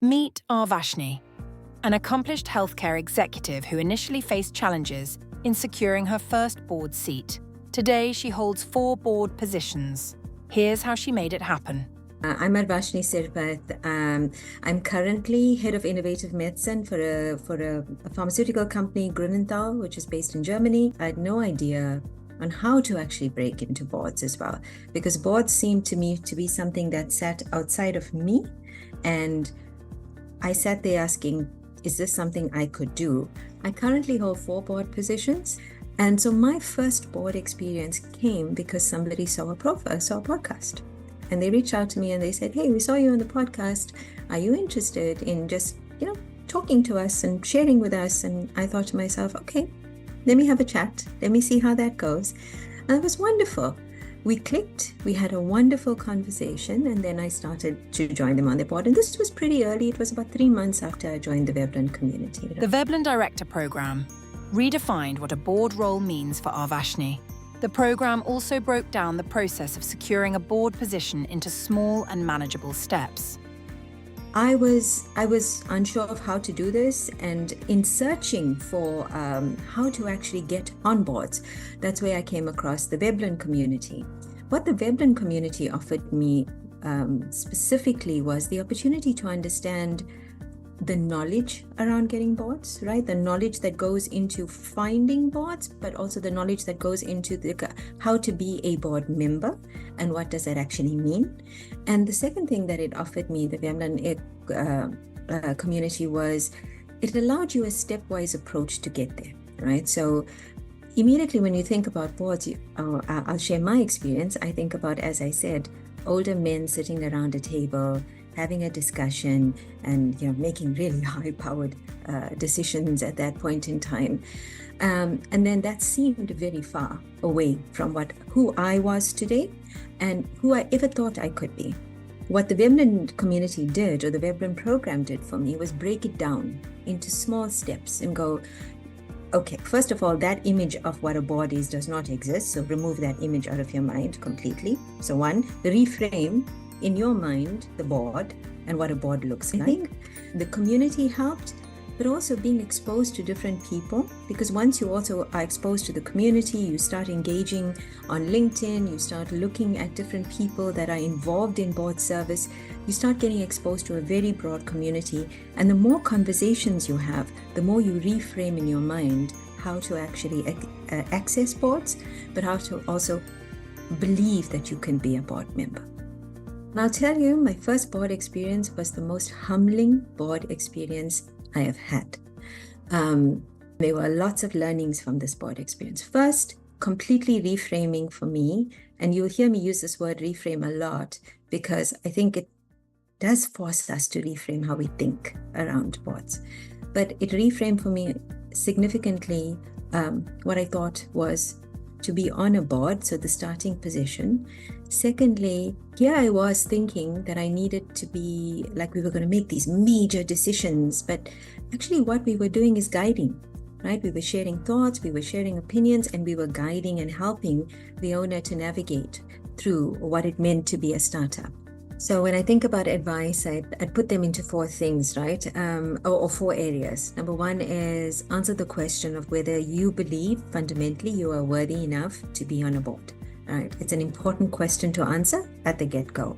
Meet Arvashni, an accomplished healthcare executive who initially faced challenges in securing her first board seat. Today, she holds 4 board positions. Here's how she made it happen. I'm Arvashni Sirpath. I'm currently head of innovative medicine for a pharmaceutical company, Grunenthal, which is based in Germany. I had no idea on how to actually break into boards as well, because boards seemed to me to be something that sat outside of me. And I sat there asking, is this something I could do? I currently hold 4 board positions. And so my first board experience came because somebody saw a podcast. And they reached out to me and they said, hey, we saw you on the podcast. Are you interested in just, talking to us and sharing with us? And I thought to myself, okay, let me have a chat. Let me see how that goes. And it was wonderful. We clicked, we had a wonderful conversation, and then I started to join them on the board. And this was pretty early. It was about 3 months after I joined the Veblen community. The Veblen Director Programme redefined what a board role means for Arvashni. The programme also broke down the process of securing a board position into small and manageable steps. I was unsure of how to do this, and in searching for how to actually get on boards, that's where I came across the Veblen community. What the Veblen community offered me specifically was the opportunity to understand the knowledge around getting boards, right? The knowledge that goes into finding boards, but also the knowledge that goes into how to be a board member and what does that actually mean. And the second thing that it offered me, the Veblen community, was it allowed you a stepwise approach to get there, right? So immediately when you think about boards, I'll share my experience. I think about, as I said, older men sitting around a table, having a discussion and making really high-powered decisions at that point in time. And then that seemed very far away from who I was today and who I ever thought I could be. What the Veblen community did, or the Veblen program did for me, was break it down into small steps and go, okay, first of all, that image of what a board is does not exist. So remove that image out of your mind completely. So one, reframe in your mind the board and what a board looks like. I think the community helped, but also being exposed to different people, because once you also are exposed to the community, you start engaging on LinkedIn, you start looking at different people that are involved in board service, you start getting exposed to a very broad community. And the more conversations you have, the more you reframe in your mind how to actually access boards, but how to also believe that you can be a board member. And I'll tell you, my first board experience was the most humbling board experience I have had. There were lots of learnings from this board experience. First, completely reframing for me, and you'll hear me use this word reframe a lot because I think it does force us to reframe how we think around boards. But it reframed for me significantly what I thought was to be on a board, so the starting position. Secondly, here I was thinking that I needed to be like we were going to make these major decisions, but actually what we were doing is guiding, right? We were sharing thoughts, we were sharing opinions, and we were guiding and helping the owner to navigate through what it meant to be a startup. So when I think about advice, I'd put them into 4 things, right? Or 4 areas. Number 1 is answer the question of whether you believe fundamentally you are worthy enough to be on a board, right? It's an important question to answer at the get-go.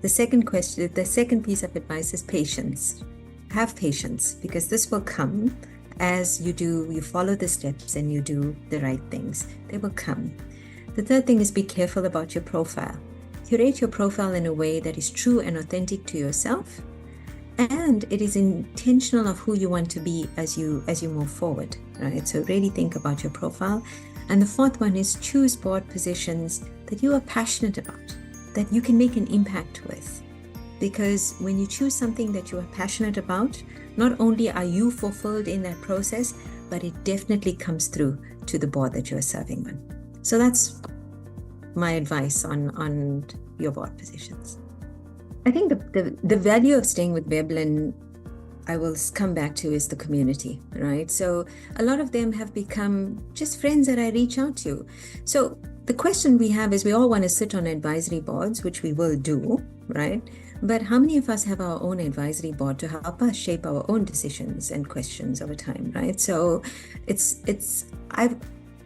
The second piece of advice is patience. Have patience, because this will come as you follow the steps and you do the right things. They will come. The third thing is be careful about your profile. Curate your profile in a way that is true and authentic to yourself, and it is intentional of who you want to be as you move forward, right? So really think about your profile. And the fourth one is choose board positions that you are passionate about, that you can make an impact with. Because when you choose something that you are passionate about, not only are you fulfilled in that process, but it definitely comes through to the board that you are serving on. So that's my advice on your board positions. I think the value of staying with Veblen, I will come back to, is the community, right? So a lot of them have become just friends that I reach out to. So the question we have is we all want to sit on advisory boards, which we will do, right? But how many of us have our own advisory board to help us shape our own decisions and questions over time, right? So I've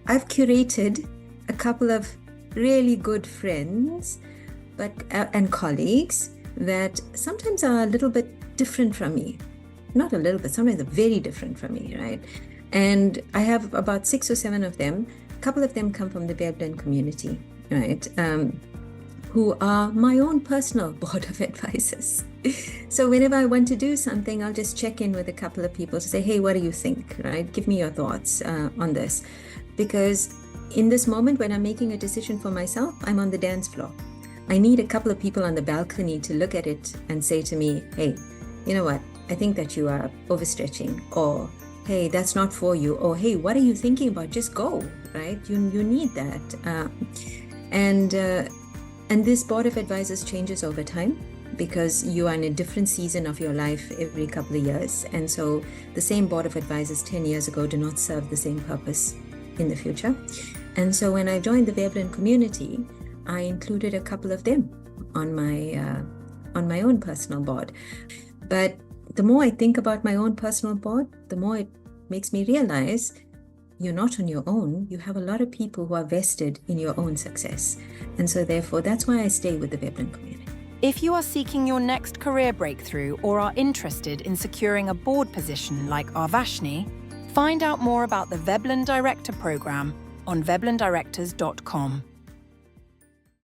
curated a couple of really good friends and colleagues that sometimes are a little bit different from me. Not a little bit, sometimes they're very different from me, right? And I have about 6 or 7 of them. A couple of them come from the Veblen community, right? Who are my own personal board of advisors. So whenever I want to do something, I'll just check in with a couple of people to say, hey, what do you think, right? Give me your thoughts on this. Because in this moment, when I'm making a decision for myself, I'm on the dance floor. I need a couple of people on the balcony to look at it and say to me, hey, you know what? I think that you are overstretching, or hey, that's not for you, or hey, what are you thinking about? Just go, right? You need that. And this board of advisors changes over time because you are in a different season of your life every couple of years. And so the same board of advisors 10 years ago do not serve the same purpose in the future. And so when I joined the Veblen community, I included a couple of them on my own personal board. But the more I think about my own personal board, the more it makes me realize you're not on your own. You have a lot of people who are vested in your own success. And so therefore, that's why I stay with the Veblen community. If you are seeking your next career breakthrough or are interested in securing a board position like Arvashni, find out more about the Veblen Director Program on veblendirectors.com.